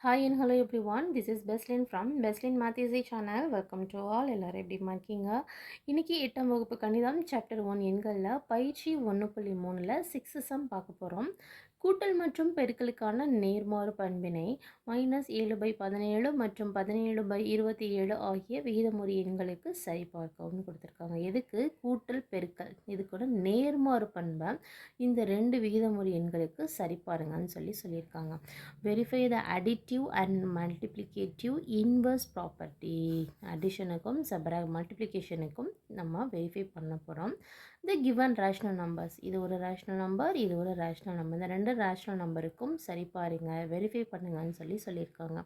Hi and hello everyone. This is Beslin from Beslin Math Easy channel. Welcome to all. எல்லாரும் எப்படி இருக்கீங்க? இன்னைக்கு 8ஆம் வகுப்பு கணிதம் சாப்டர் 1 எண்கள்ல பயிற்சி 1.3ல 6 சம் பார்க்க போறோம். கூட்டல் மற்றும் பெருக்கலுக்கான நேர்மாறு பண்பினை -7/17 மற்றும் 17/27 ஆகிய விகிதமுறு எண்களுக்கு சரிபார்க்கவும் கொடுத்துருக்காங்க. எதுக்கு? கூட்டல் பெருக்கல் இதுக்கூட நேர்மாறு பண்பை இந்த ரெண்டு விகிதமுறு எண்களுக்கு சரிபாருங்கன்னு சொல்லியிருக்காங்க. Verify the additive and multiplicative inverse property. அடிஷனுக்கும் மல்டிப்ளிகேஷனுக்கும் நம்ம வெரிஃபை பண்ண போகிறோம். the given rational numbers, இது ஒரு rational number, இது ஒரு rational number, இந்த ரெண்டு rational numberக்கும் சரி பாருங்க, வெரிஃபை பண்ணுங்கன்னு சொல்லியிருக்காங்க.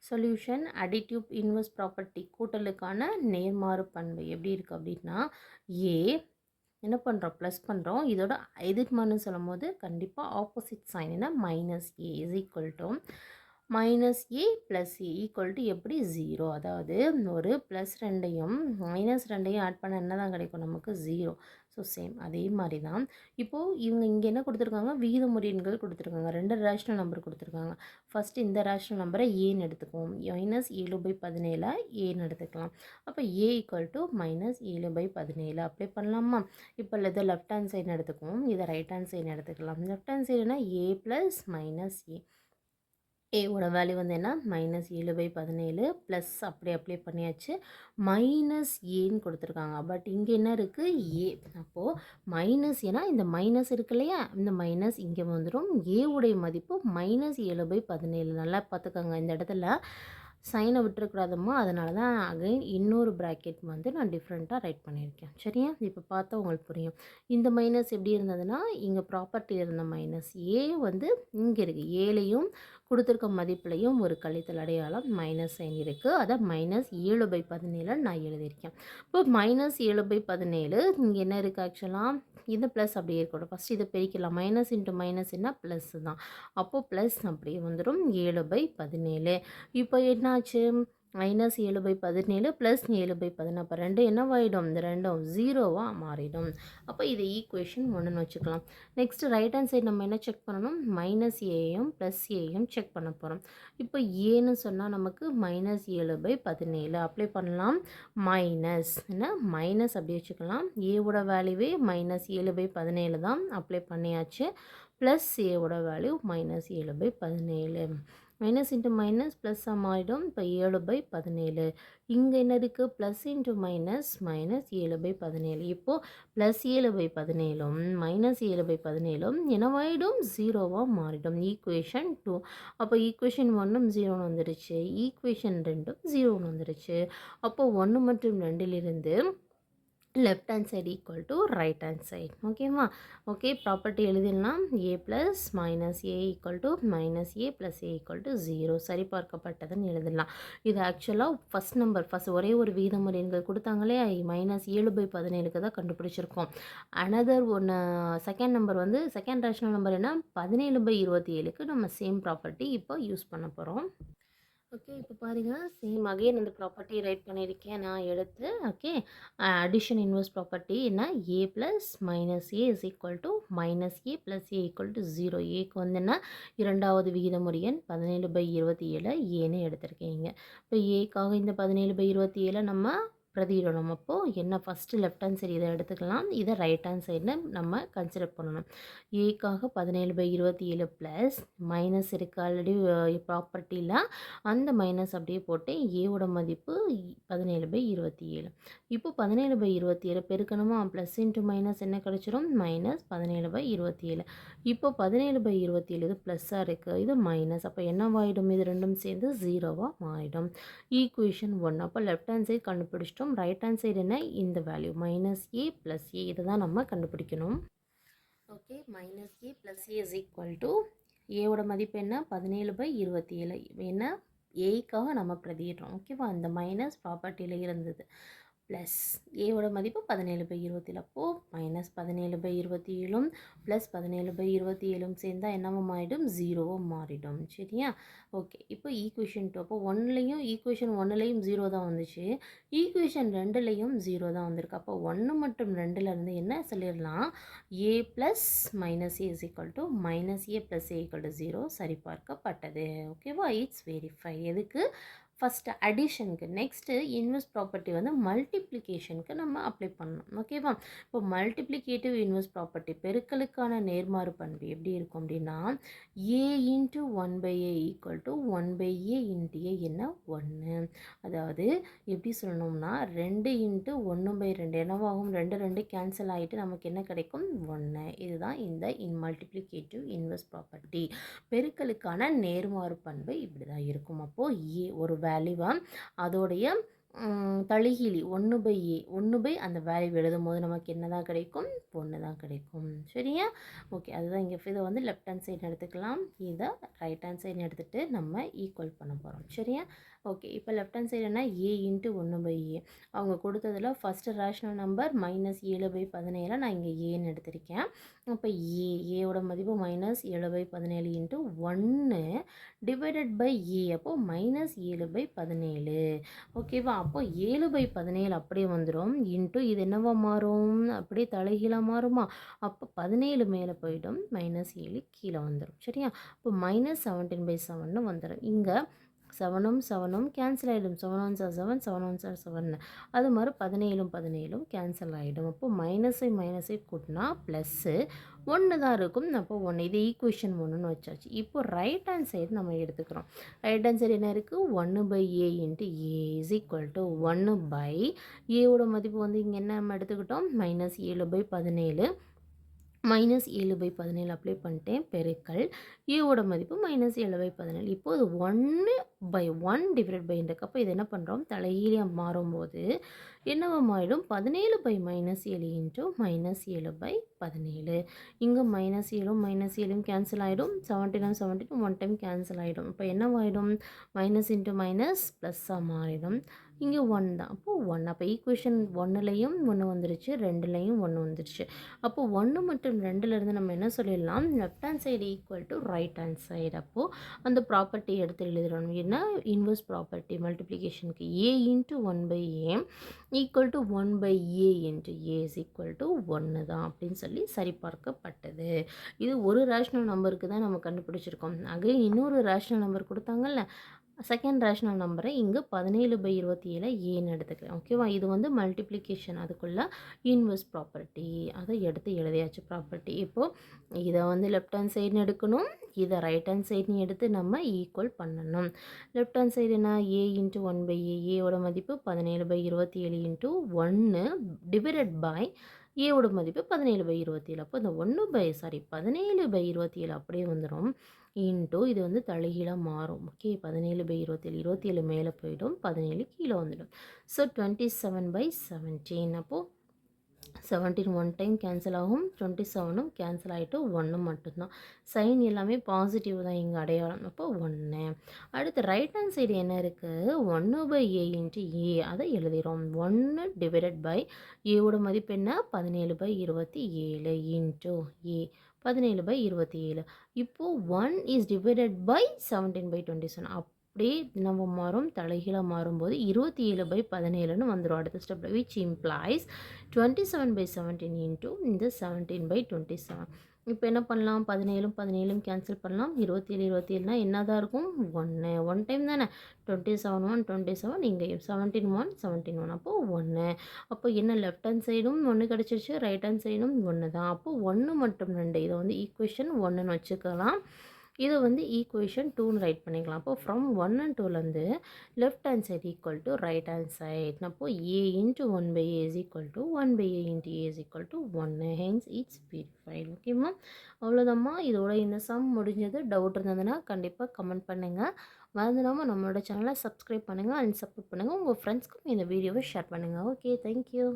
சொல்யூஷன் அடிட்டிவ் இன்வர்ஸ் ப்ராப்பர்ட்டி கூட்டலுக்கான நேர்மாறு பண்பு எப்படி இருக்குது அப்படின்னா, ஏ என்ன பண்ணுறோம், ப்ளஸ் பண்ணுறோம், இதோட எதிர்மானு சொல்லும் போது கண்டிப்பாக ஆப்போசிட் சைன் என்ன minus A is equal to minus A plus A equal to எப்படி 0. அதாவது ஒரு ப்ளஸ் ரெண்டையும் மைனஸ் ரெண்டையும் ஆட் பண்ண என்ன தான் கிடைக்கும் நமக்கு 0. ஸோ சேம் அதே மாதிரி தான் இப்போது இவங்க இங்கே என்ன கொடுத்துருக்காங்க, விகிதமுறு எண்கள் கொடுத்துருக்காங்க, ரெண்டு ரேஷனல் நம்பர் கொடுத்துருக்காங்க. ஃபஸ்ட்டு இந்த ரேஷனல் நம்பரை ஏன்னு எடுத்துக்குவோம், -7/17 ஏன்னு எடுத்துக்கலாம். அப்போ ஏ ஈக்குவல் டு -7/17 அப்ளை பண்ணலாமா? இப்போ இதை லெஃப்ட் ஹேண்ட் சைடு எடுத்துக்குவோம், இதை ரைட் ஹேண்ட் சைடு எடுத்துக்கலாம். லெஃப்ட் ஹேண்ட் சைடுனா ஏ ப்ளஸ் மைனஸ் ஏ, ஏவோட வேல்யூ வந்து என்ன -7/17 ப்ளஸ் அப்படி அப்ளை பண்ணியாச்சு, மைனஸ் ஏன்னு கொடுத்துருக்காங்க. பட் இங்கே என்ன இருக்குது, ஏ. அப்போது மைனஸ் ஏன்னா இந்த மைனஸ் இருக்கு இல்லையா, இந்த மைனஸ் இங்கே வந்துடும். ஏவுடைய மதிப்பு -7/17. நல்லா பார்த்துக்கோங்க, இந்த இடத்துல சைனை விட்டுருக்கூடாதம்மா, அதனால தான் அகைன் இன்னொரு ப்ராக்கெட் வந்து நான் டிஃப்ரெண்ட்டாக ரைட் பண்ணியிருக்கேன். சரியா? இப்போ பார்த்தா உங்களுக்கு புரியும். இந்த மைனஸ் எப்படி இருந்ததுன்னா, இங்கே ப்ராப்பர்ட்டியில் இருந்த மைனஸ் ஏ வந்து இங்கே இருக்குது, ஏலையும் கொடுத்துருக்க மதிப்புலையும் ஒரு கழித்தல் அடையாளம் மைனஸ் சைன் இருக்குது. அதை -7/17 நான் எழுதியிருக்கேன். இப்போ -7/17 இங்கே என்ன இருக்குது, ஆக்சுவலாக இது ப்ளஸ் அப்படியே இருக்கட்டும். ஃபஸ்ட் இதை பிரிக்கலாம், மைனஸ் இன்ட்டு மைனஸ் என்ன ப்ளஸ் தான். அப்போது ப்ளஸ் அப்படியே வந்துடும் 7/17. இப்போ என்னாச்சு, -7/17 ப்ளஸ் 7/17. அப்போ ரெண்டு என்னவாயிடும், இந்த ரெண்டும் 0வாக மாறிடும். அப்போ இது ஈக்குவேஷன் 1ன்னு வச்சுக்கலாம். நெக்ஸ்ட்டு ரைட் ஹேண்ட் சைடு நம்ம என்ன செக் பண்ணணும், மைனஸ் ஏயும் ப்ளஸ் ஏயும் செக் பண்ண போகிறோம். இப்போ ஏன்னு சொன்னால் நமக்கு -7/17 அப்ளை பண்ணலாம். மைனஸ் என்ன மைனஸ் அப்படி வச்சுக்கலாம், ஏவோட வேல்யூவே -7/17 தான், அப்ளை பண்ணியாச்சு. ப்ளஸ் ஏவோட வேல்யூ -7/17. மைனஸ் இன்ட்டு மைனஸ் ப்ளஸ்ஸாக மாறிடும். இப்போ 7/17. இங்கே என்ன இருக்குது, ப்ளஸ் இன்ட்டு மைனஸ் -7/17. இப்போது ப்ளஸ் 7/17 -7/17 என்னவாயிடும், 0வாக மாறிடும். ஈக்குவேஷன் 2. அப்போ ஈக்குவேஷன் 1ம் 0ன்னு வந்துடுச்சு, ஈக்குவேஷன் 2ம் 0ன்னு வந்துடுச்சு. அப்போது 1 மற்றும் 2லிருந்து left hand side equal to right hand side. ஓகேவா? ஓகே, ப்ராப்பர்ட்டி எழுதிடலாம். A plus minus A equal to minus A plus A equal to 0 சரிபார்க்கப்பட்டதுன்னு எழுதிடலாம். இது ஆக்சுவலாக ஃபஸ்ட் ஒரே ஒரு விகிதமுறு எண்கள் கொடுத்தாங்களே, -7/17 தான் கண்டுபிடிச்சிருக்கோம். அனதர் ஒன்று செகண்ட் நம்பர் வந்து செகண்ட் ரேஷனல் நம்பர் என்ன 17/27க்கு நம்ம சேம் ப்ராப்பர்ட்டி இப்போ யூஸ் பண்ண போகிறோம். ஓகே, இப்போ பாருங்கள், சேம் அகைன் இந்த ப்ராப்பர்ட்டி ரைட் பண்ணியிருக்கேன் நான் எடுத்து. ஓகே, அடிஷன் இன்வர்ஸ் ப்ராப்பர்ட்டி என்ன, A plus minus A is equal to minus A plus A equal to 0. ஏக்கு வந்து என்ன, இரண்டாவது விகிதமுறு எண் 17/27 ஏன்னு எடுத்திருக்கீங்க. இப்போ ஏக்காக இந்த 17/27 நம்ம பிரதியிடணும். அப்போது என்ன, ஃபஸ்ட்டு லெஃப்ட் ஹேண்ட் சைடு இதை எடுத்துக்கலாம், இதை ரைட் ஹேண்ட் சைடில் நம்ம கன்சிடர் பண்ணணும். ஏக்காக 17/27 ப்ளஸ் மைனஸ் இருக்குது ஆல்ரெடி ப்ராப்பர்ட்டியில், அந்த மைனஸ் அப்படியே போட்டு ஏவோட மதிப்பு 17/27. இப்போ 17/27 பெருக்கணுமா, ப்ளஸ் இன்ட்டு மைனஸ் என்ன கிடச்சிரும், -17/27. இப்போ 17/27 இது ப்ளஸ்ஸாக இருக்குது, இது மைனஸ். அப்போ என்னவாயிடும், இது ரெண்டும் சேர்ந்து 0வாக மாறிடும். ஈக்குவேஷன் 1. அப்போ லெஃப்ட் ஹேண்ட் சைடு கண்டுபிடிச்சிட்டோம். ரைட் ஹேண்ட் சைடு என்ன, இந்த வேல்யூ -a ப்ளஸ் a இதை தான் நம்ம கண்டுபிடிக்கணும். Okay, -a plus a is equal to ஏவோட மதிப்பு என்ன 17/27. என்ன ஏக்காக நம்ம பிரதியிடுறோம். ஓகேவா? அந்த மைனஸ் ப்ராப்பர்ட்டியில் இருந்தது. ப்ளஸ் ஏவோட மதிப்பு 17/27. அப்போது மைனஸ் 17/27 ப்ளஸ் 17/27 சேர்ந்தால் என்னவும் ஆகிடும், 0 மாறிடும். சரியா? ஓகே, இப்போ ஈக்குவேஷன் 2. அப்போ ஈக்குவேஷன் 1லையும் 0 தான் வந்துச்சு, ஈக்குவேஷன் 2லையும் 0 தான் வந்திருக்கு. அப்போ 1 மற்றும் 2லேருந்து என்ன சொல்லிடலாம், A plus minus A is equal to minus A plus A equal to 0 சரிபார்க்கப்பட்டது. ஓகேவா? It's verify. எதுக்கு? ஃபஸ்ட்டு அடிஷனுக்கு. நெக்ஸ்ட்டு இன்வெர்ஸ் ப்ராப்பர்ட்டி வந்து மல்டிப்ளிகேஷனுக்கு நம்ம அப்ளை பண்ணணும். ஓகேவா? இப்போ மல்டிப்ளிகேட்டிவ் இன்வெர்ஸ் ப்ராப்பர்ட்டி பெருக்கலுக்கான நேர்மாறு பண்பு எப்படி இருக்கும் அப்படின்னா, A into 1/a equal to 1/a into A என்ன 1. அதாவது எப்படி சொல்லணும்னா 2 இன்ட்டு 1/2 என்னவாகும், 2 2 கேன்சல் ஆகிட்டு நமக்கு என்ன கிடைக்கும், 1. இதுதான் இந்த மல்டிப்ளிகேட்டிவ் இன்வெர்ஸ் ப்ராப்பர்ட்டி. பெருக்கலுக்கான நேர்மாறு பண்பு இப்படி தான் இருக்கும். அப்போது ஏ ஒரு வேல்யூவாக அதோடைய தலைகீழி 1/a 1 அந்த வேல்யூ எழுதும் போது நமக்கு என்ன தான் கிடைக்கும், 1 தான் கிடைக்கும். சரியா? ஓகே, அதுதான் இங்கே இதை வந்து லெஃப்ட் ஹேண்ட் சைடு எடுத்துக்கலாம், இதை ரைட் ஹேண்ட் சைடு எடுத்துகிட்டு நம்ம ஈக்குவல் பண்ண போகிறோம். சரியா? ஓகே, இப்போ லெஃப்ட் ஹேண்ட் சைடு என்ன, ஏ இன்ட்டு 1/a. அவங்க கொடுத்ததில் ஃபஸ்ட்டு ரேஷ்னல் நம்பர் -7/17 நான் இங்கே ஏன்னு எடுத்திருக்கேன். அப்போ ஏவோட மதிப்பு -7/17 இன்ட்டு 1 டிவைடட் பை ஏ. அப்போது -7/17. ஓகேவா? அப்போ 7/17 அப்படியே வந்துடும், இன்ட்டு இது என்னவா மாறும், அப்படியே தலைகீழாக மாறுமா, அப்போ 17 மேலே போயிடும், -7 கீழே வந்துடும். சரியா? இப்போ -17/7 வந்துடும். இங்கே 7ம் 7ம் கேன்சல் ஆகிடும், 7 1 7 7 1 7. அது மாதிரி 17ம் 17ம் கேன்சல் ஆகிடும். அப்போ மைனஸை கூட்டினா ப்ளஸ்ஸு 1 தான் இருக்கும். அப்போ 1, இது ஈக்குவேஷன் 1ன்னு வச்சாச்சு. இப்போ ரைட் ஹேண்ட் சைடு நம்ம எடுத்துக்கிறோம். ரைட் ஹேண்ட் சைடு என்ன இருக்குது, 1/a into A is equal to 1/, ஏவோட மதிப்பு வந்து இங்கே என்ன நம்ம எடுத்துக்கிட்டோம், -7/17. -7/17 அப்ளை பண்ணிட்டேன், பெருக்கல் ஏவோட மதிப்பு -7/17. இப்போது 1/1 டிவைட் பை இருக்கு. அப்போ இது என்ன பண்ணுறோம், தலைகீழியாக மாறும்போது என்னவா மாறிடும், 17/-7 இன்ட்டு -7/17. இங்கே -7ம் -7ம் கேன்சல் ஆகிடும், 17 17 1 டைம் கேன்சல் ஆகிடும். இப்போ என்னவாயிடும், மைனஸ் இன்ட்டு மைனஸ் ப்ளஸ்ஸாக மாறிடும். இங்கே 1 தான், அப்போது 1. அப்போ ஈக்குவேஷன் 1லையும் 1 வந்துருச்சு, 2லையும் 1 வந்துருச்சு. அப்போது 1 மற்றும் 2லேருந்து நம்ம என்ன சொல்லிடலாம், left hand side equal to right hand side. அப்போது அந்த ப்ராப்பர்ட்டி எடுத்து எழுதுகிறோம். என்ன, இன்வெர்ஸ் ப்ராப்பர்ட்டி மல்டிப்ளிகேஷனுக்கு A into 1/a equal to 1/a into A is equal to 1 தான் அப்படின்னு சொல்லி சரிபார்க்கப்பட்டது. இது ஒரு ரேஷ்னல் நம்பருக்கு தான் நம்ம கண்டுபிடிச்சிருக்கோம். அகைன் இன்னொரு ரேஷ்னல் நம்பர் கொடுத்தாங்கல்ல, செகண்ட் ரேஷ்னல் நம்பரை இங்கே 17/27 ஏன்னு எடுத்துக்கிறேன். ஓகேவா? இது வந்து மல்டிப்ளிகேஷன், அதுக்குள்ளே இன்வெர்ஸ் ப்ராப்பர்ட்டி, அதை எடுத்து எழுதியாச்சு ப்ராப்பர்ட்டி. இப்போது இதை வந்து லெஃப்ட் ஹேண்ட் சைடுன்னு எடுக்கணும், இதை ரைட் ஹேண்ட் சைடுன்னு எடுத்து நம்ம ஈக்குவல் பண்ணணும். லெஃப்ட் ஹேண்ட் சைடு என்ன, ஏ இன்ட்டு 1/a, ஏவோட மதிப்பு 17/27 இன்ட்டு 1 டிவைடட் பை ஏவோட மதிப்பு 17/27. அப்போ இந்த 17/27 அப்படியே வந்துடும், இன்ட்டு இது வந்து தலைகீழாக மாறும். ஓகே, 17/27 27 மேலே போயிடும், 17 கீழே வந்துடும். ஸோ 27/17. அப்போது 17 1 டைம் கேன்சல் ஆகும், 27ம் கேன்சல் ஆகிட்டு 1 மட்டும்தான். சைன் எல்லாமே பாசிட்டிவ் தான் இங்கே அடையாளம். அப்போ 1. அடுத்து ரைட் ஹேண்ட் சைடு என்ன இருக்குது, 1/a இன்ட்டு ஏ, அதை எழுதிடும். 1 டிவைடட் பை ஏவோட மதிப்பு என்ன, 17/27 இன்ட்டு ஏ 17/27. இப்போது 1 இஸ் டிவைடட் பை 17/27. அப்படியே நம்ம மாறும், தலைகீழாக மாறும்போது 27/17ன்னு வந்துடும் அடுத்த ஸ்டெப்பில், விச் இம்ப்ளாய்ஸ் 27/17 இன்ட்டு இந்த 17/27. இப்போ என்ன பண்ணலாம், 17ம் 17ம் கேன்சல் பண்ணலாம், 27 27னா என்ன தான் இருக்கும், 1 டைம் தானே, 27 1 27, இங்கேயும் 17 1 17 1, அப்போது 1. அப்போ என்ன, லெஃப்ட் ஹேண்ட் சைடும் 1 கிடச்சிருச்சு, ரைட் ஹேண்ட் சைடும் 1 தான். அப்போது 1 மற்றும் 2 இதை வந்து ஈக்குவேஷன் 1ன்னு வச்சுக்கலாம், இதை வந்து ஈக்குவேஷன் 2ன்னு ரைட் பண்ணிக்கலாம். அப்போ ஃப்ரம் 1 and 2லேருந்து left hand side equal to right hand side. அப்போ A into 1/a is equal to 1/a into A is equal to 1. Hence it's verified. ஓகேம்மா, அவ்வளோதாம்மா, இதோட இந்த சம் முடிஞ்சது. டவுட் இருந்ததுன்னா கண்டிப்பாக கமெண்ட் பண்ணுங்கள். மறந்துடாமல் நம்மளோட சேனலை சப்ஸ்கிரைப் பண்ணுங்கள் அண்ட் சப்போர்ட் பண்ணுங்கள். உங்கள் ஃப்ரெண்ட்ஸ்க்கும் இந்த வீடியோவை ஷேர் பண்ணுங்கள். Okay, thank you.